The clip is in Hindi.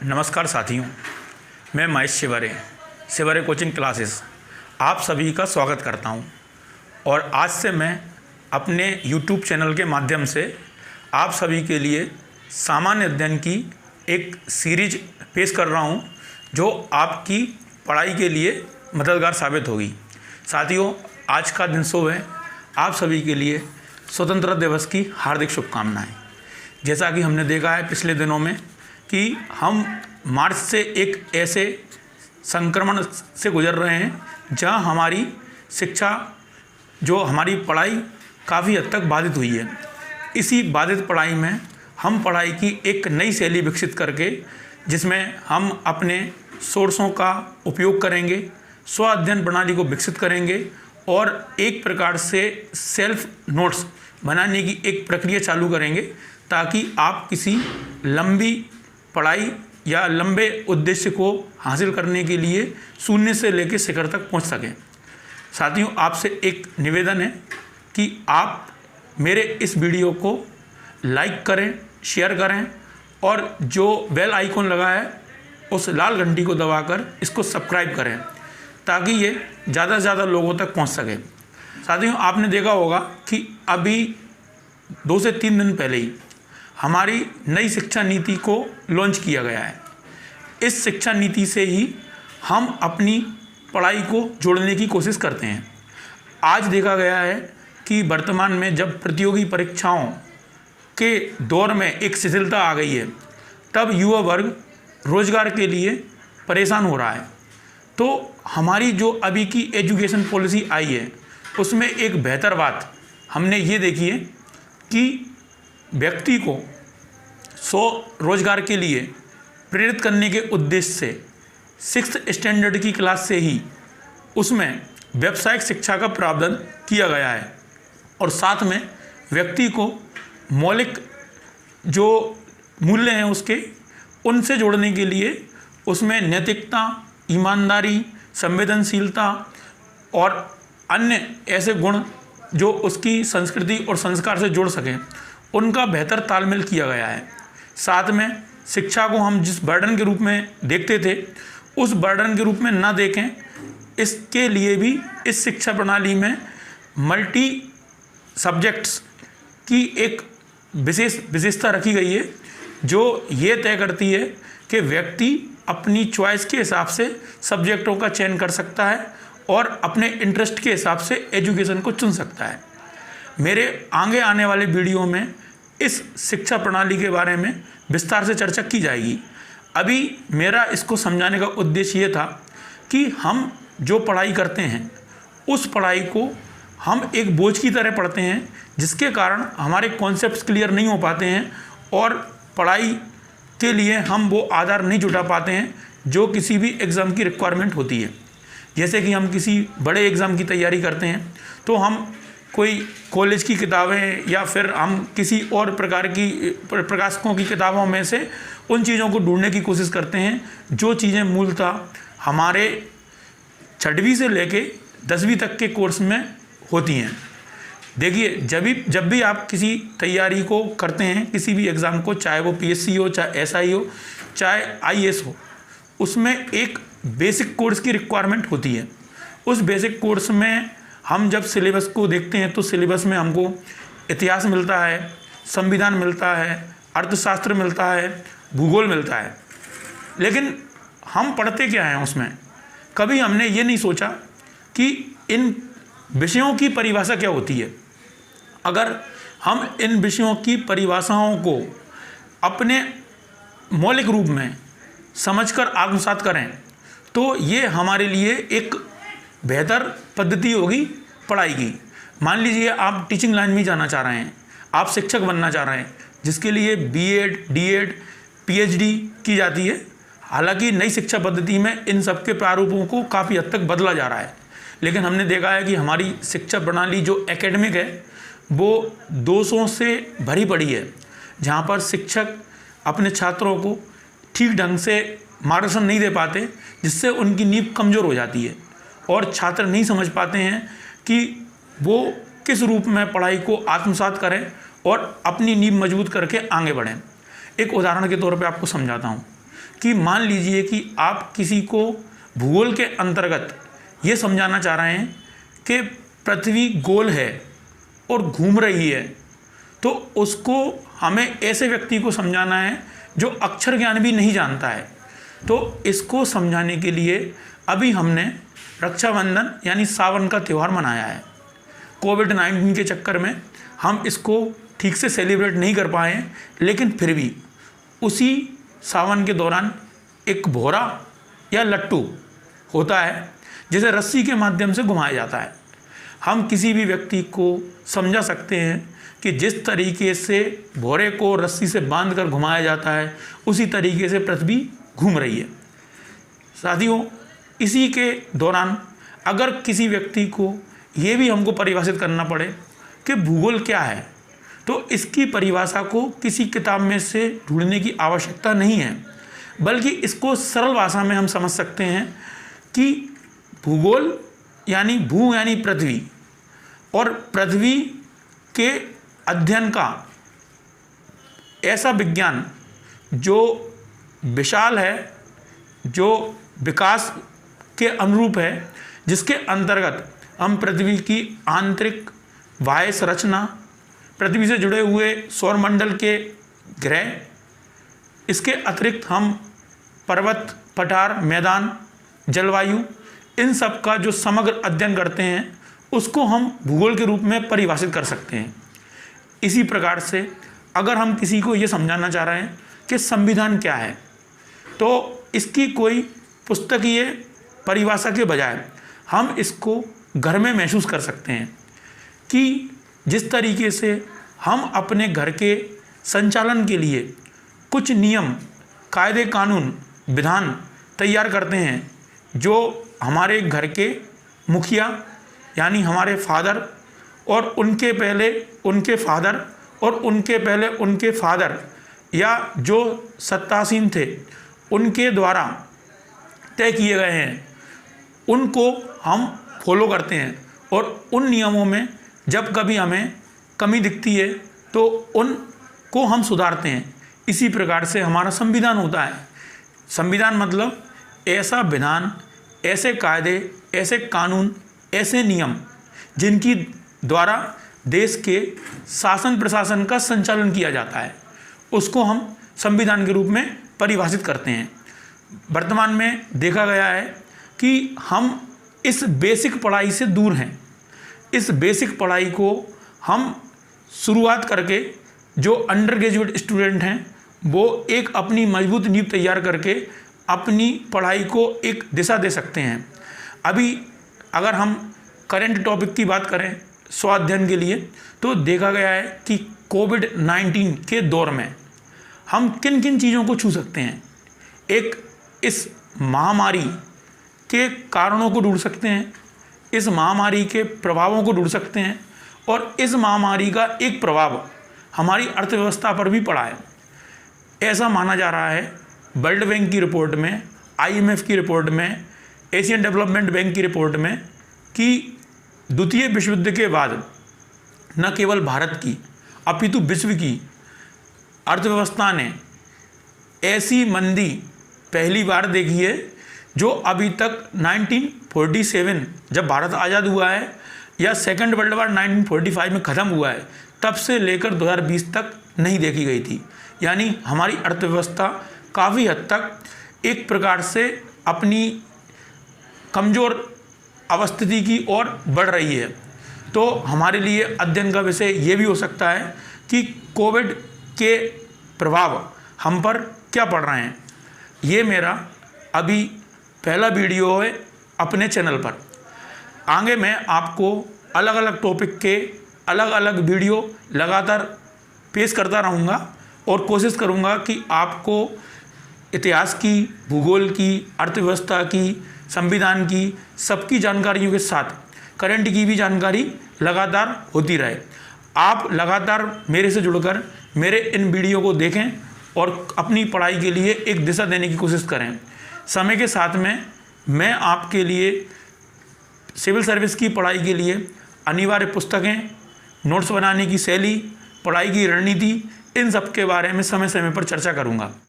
नमस्कार साथियों, मैं महेश शिवरे कोचिंग क्लासेस आप सभी का स्वागत करता हूं। और आज से मैं अपने YouTube चैनल के माध्यम से आप सभी के लिए सामान्य अध्ययन की एक सीरीज पेश कर रहा हूं, जो आपकी पढ़ाई के लिए मददगार साबित होगी। साथियों, आज का दिन शुभ है। आप सभी के लिए स्वतंत्रता दिवस की हार्दिक शुभकामनाएं। जैसा कि हमने देखा है पिछले दिनों में कि हम मार्च से एक ऐसे संक्रमण से गुजर रहे हैं जहां हमारी शिक्षा, जो हमारी पढ़ाई काफ़ी हद तक बाधित हुई है। इसी बाधित पढ़ाई में हम पढ़ाई की एक नई शैली विकसित करके, जिसमें हम अपने सोर्सों का उपयोग करेंगे, स्व अध्ययन प्रणाली को विकसित करेंगे और एक प्रकार से सेल्फ नोट्स बनाने की एक प्रक्रिया चालू करेंगे, ताकि आप किसी लंबी पढ़ाई या लंबे उद्देश्य को हासिल करने के लिए शून्य से लेकर शिखर तक पहुंच सकें। साथियों, आपसे एक निवेदन है कि आप मेरे इस वीडियो को लाइक करें, शेयर करें और जो बेल आइकॉन लगा है उस लाल घंटी को दबाकर इसको सब्सक्राइब करें, ताकि ये ज़्यादा से ज़्यादा लोगों तक पहुंच सके। साथियों, आपने देखा होगा कि अभी 2 से 3 दिन पहले ही हमारी नई शिक्षा नीति को लॉन्च किया गया है। इस शिक्षा नीति से ही हम अपनी पढ़ाई को जोड़ने की कोशिश करते हैं। आज देखा गया है कि वर्तमान में जब प्रतियोगी परीक्षाओं के दौर में एक शिथिलता आ गई है, तब युवा वर्ग रोजगार के लिए परेशान हो रहा है। तो हमारी जो अभी की एजुकेशन पॉलिसी आई है, उसमें एक बेहतर बात हमने ये देखी है कि व्यक्ति को रोजगार के लिए प्रेरित करने के उद्देश्य से 6th स्टैंडर्ड की क्लास से ही उसमें व्यावसायिक शिक्षा का प्रावधान किया गया है। और साथ में व्यक्ति को मौलिक जो मूल्य हैं उनसे जोड़ने के लिए उसमें नैतिकता, ईमानदारी, संवेदनशीलता और अन्य ऐसे गुण जो उसकी संस्कृति और संस्कार से जोड़ सकें, उनका बेहतर तालमेल किया गया है। साथ में शिक्षा को हम जिस बर्डन के रूप में देखते थे, उस बर्डन के रूप में ना देखें, इसके लिए भी इस शिक्षा प्रणाली में मल्टी सब्जेक्ट्स की एक विशेषता रखी गई है, जो ये तय करती है कि व्यक्ति अपनी चॉइस के हिसाब से सब्जेक्टों का चयन कर सकता है और अपने इंटरेस्ट के हिसाब से एजुकेशन को चुन सकता है। मेरे आगे आने वाले वीडियो में इस शिक्षा प्रणाली के बारे में विस्तार से चर्चा की जाएगी। अभी मेरा इसको समझाने का उद्देश्य ये था कि हम जो पढ़ाई करते हैं, उस पढ़ाई को हम एक बोझ की तरह पढ़ते हैं, जिसके कारण हमारे कॉन्सेप्ट्स क्लियर नहीं हो पाते हैं और पढ़ाई के लिए हम वो आधार नहीं जुटा पाते हैं जो किसी भी एग्ज़ाम की रिक्वायरमेंट होती है। जैसे कि हम किसी बड़े एग्ज़ाम की तैयारी करते हैं, तो हम कोई कॉलेज की किताबें या फिर हम किसी और प्रकार की प्रकाशकों की किताबों में से उन चीज़ों को ढूंढने की कोशिश करते हैं, जो चीज़ें मूलतः हमारे 6वीं से लेके 10वीं तक के कोर्स में होती हैं। देखिए, जब भी आप किसी तैयारी को करते हैं, किसी भी एग्ज़ाम को, चाहे वो PSC हो, चाहे SI हो, चाहे IAS हो, उसमें एक बेसिक कोर्स की रिक्वायरमेंट होती है। उस बेसिक कोर्स में हम जब सिलेबस को देखते हैं, तो सिलेबस में हमको इतिहास मिलता है, संविधान मिलता है, अर्थशास्त्र मिलता है, भूगोल मिलता है। लेकिन हम पढ़ते क्या हैं उसमें? कभी हमने ये नहीं सोचा कि इन विषयों की परिभाषा क्या होती है। अगर हम इन विषयों की परिभाषाओं को अपने मौलिक रूप में समझकर आत्मसात करें, तो ये हमारे लिए एक बेहतर पद्धति होगी पढ़ाई की। मान लीजिए आप टीचिंग लाइन में जाना चाह रहे हैं, आप शिक्षक बनना चाह रहे हैं, जिसके लिए B.Ed, D.Ed, PhD की जाती है। हालांकि नई शिक्षा पद्धति में इन सब के प्रारूपों को काफ़ी हद तक बदला जा रहा है, लेकिन हमने देखा है कि हमारी शिक्षा प्रणाली जो एकेडमिक है, वो दोषों से भरी पड़ी है, जहाँ पर शिक्षक अपने छात्रों को ठीक ढंग से मार्गदर्शन नहीं दे पाते, जिससे उनकी नींव कमज़ोर हो जाती है और छात्र नहीं समझ पाते हैं कि वो किस रूप में पढ़ाई को आत्मसात करें और अपनी नींव मजबूत करके आगे बढ़ें। एक उदाहरण के तौर पे आपको समझाता हूँ। कि मान लीजिए कि आप किसी को भूगोल के अंतर्गत ये समझाना चाह रहे हैं कि पृथ्वी गोल है और घूम रही है, तो उसको हमें ऐसे व्यक्ति को समझाना है जो अक्षर ज्ञान भी नहीं जानता है। तो इसको समझाने के लिए अभी हमने रक्षाबंधन यानी सावन का त्यौहार मनाया है। कोविड-19 के चक्कर में हम इसको ठीक से सेलिब्रेट नहीं कर पाए हैं, लेकिन फिर भी उसी सावन के दौरान एक भोरा या लट्टू होता है जिसे रस्सी के माध्यम से घुमाया जाता है। हम किसी भी व्यक्ति को समझा सकते हैं कि जिस तरीके से भोरे को रस्सी से बांधकर घुमाया जाता है उसी तरीके से पृथ्वी घूम रही है। साथियों, इसी के दौरान अगर किसी व्यक्ति को ये भी हमको परिभाषित करना पड़े कि भूगोल क्या है, तो इसकी परिभाषा को किसी किताब में से ढूंढने की आवश्यकता नहीं है, बल्कि इसको सरल भाषा में हम समझ सकते हैं कि भूगोल यानी भू यानी पृथ्वी, और पृथ्वी के अध्ययन का ऐसा विज्ञान जो विशाल है, जो विकास के अनुरूप है, जिसके अंतर्गत हम पृथ्वी की आंतरिक बाह्य संरचना, पृथ्वी से जुड़े हुए सौरमंडल के ग्रह, इसके अतिरिक्त हम पर्वत, पठार, मैदान, जलवायु, इन सब का जो समग्र अध्ययन करते हैं उसको हम भूगोल के रूप में परिभाषित कर सकते हैं। इसी प्रकार से अगर हम किसी को ये समझाना चाह रहे हैं कि संविधान क्या है, तो इसकी कोई पुस्तकीय परिभाषा के बजाय हम इसको घर में महसूस कर सकते हैं कि जिस तरीके से हम अपने घर के संचालन के लिए कुछ नियम, कायदे, कानून, विधान तैयार करते हैं, जो हमारे घर के मुखिया यानी हमारे फादर और उनके पहले उनके फादर और उनके पहले उनके फादर या जो सत्तासीन थे उनके द्वारा तय किए गए हैं, उनको हम फॉलो करते हैं और उन नियमों में जब कभी हमें कमी दिखती है तो उनको हम सुधारते हैं। इसी प्रकार से हमारा संविधान होता है। संविधान मतलब ऐसा विधान, ऐसे कायदे, ऐसे कानून, ऐसे नियम जिनकी द्वारा देश के शासन प्रशासन का संचालन किया जाता है, उसको हम संविधान के रूप में परिभाषित करते हैं। वर्तमान में देखा गया है कि हम इस बेसिक पढ़ाई से दूर हैं। इस बेसिक पढ़ाई को हम शुरुआत करके जो अंडर ग्रेजुएट स्टूडेंट हैं वो एक अपनी मजबूत नींव तैयार करके अपनी पढ़ाई को एक दिशा दे सकते हैं। अभी अगर हम करंट टॉपिक की बात करें स्वाध्ययन के लिए, तो देखा गया है कि कोविड-19 के दौर में हम किन किन चीज़ों को छू सकते हैं। एक, इस महामारी के कारणों को ढूंढ सकते हैं, इस महामारी के प्रभावों को ढूंढ सकते हैं, और इस महामारी का एक प्रभाव हमारी अर्थव्यवस्था पर भी पड़ा है। ऐसा माना जा रहा है वर्ल्ड बैंक की रिपोर्ट में, IMF की रिपोर्ट में, एशियन डेवलपमेंट बैंक की रिपोर्ट में कि द्वितीय विश्व युद्ध के बाद न केवल भारत की अपितु विश्व की अर्थव्यवस्था ने ऐसी मंदी पहली बार देखी है जो अभी तक 1947 जब भारत आज़ाद हुआ है या सेकेंड वर्ल्ड वार 1945 में ख़त्म हुआ है, तब से लेकर 2020 तक नहीं देखी गई थी। यानी हमारी अर्थव्यवस्था काफ़ी हद तक एक प्रकार से अपनी कमज़ोर अवस्थिति की ओर बढ़ रही है। तो हमारे लिए अध्ययन का विषय ये भी हो सकता है कि कोविड के प्रभाव हम पर क्या पड़ रहे हैं। ये मेरा अभी पहला वीडियो है अपने चैनल पर। आगे मैं आपको अलग अलग टॉपिक के अलग अलग वीडियो लगातार पेश करता रहूँगा और कोशिश करूँगा कि आपको इतिहास की, भूगोल की, अर्थव्यवस्था की, संविधान की, सबकी जानकारियों के साथ करंट की भी जानकारी लगातार होती रहे। आप लगातार मेरे से जुड़कर मेरे इन वीडियो को देखें और अपनी पढ़ाई के लिए एक दिशा देने की कोशिश करें। समय के साथ में मैं आपके लिए सिविल सर्विस की पढ़ाई के लिए अनिवार्य पुस्तकें, नोट्स बनाने की शैली, पढ़ाई की रणनीति, इन सब के बारे में समय समय पर चर्चा करूँगा।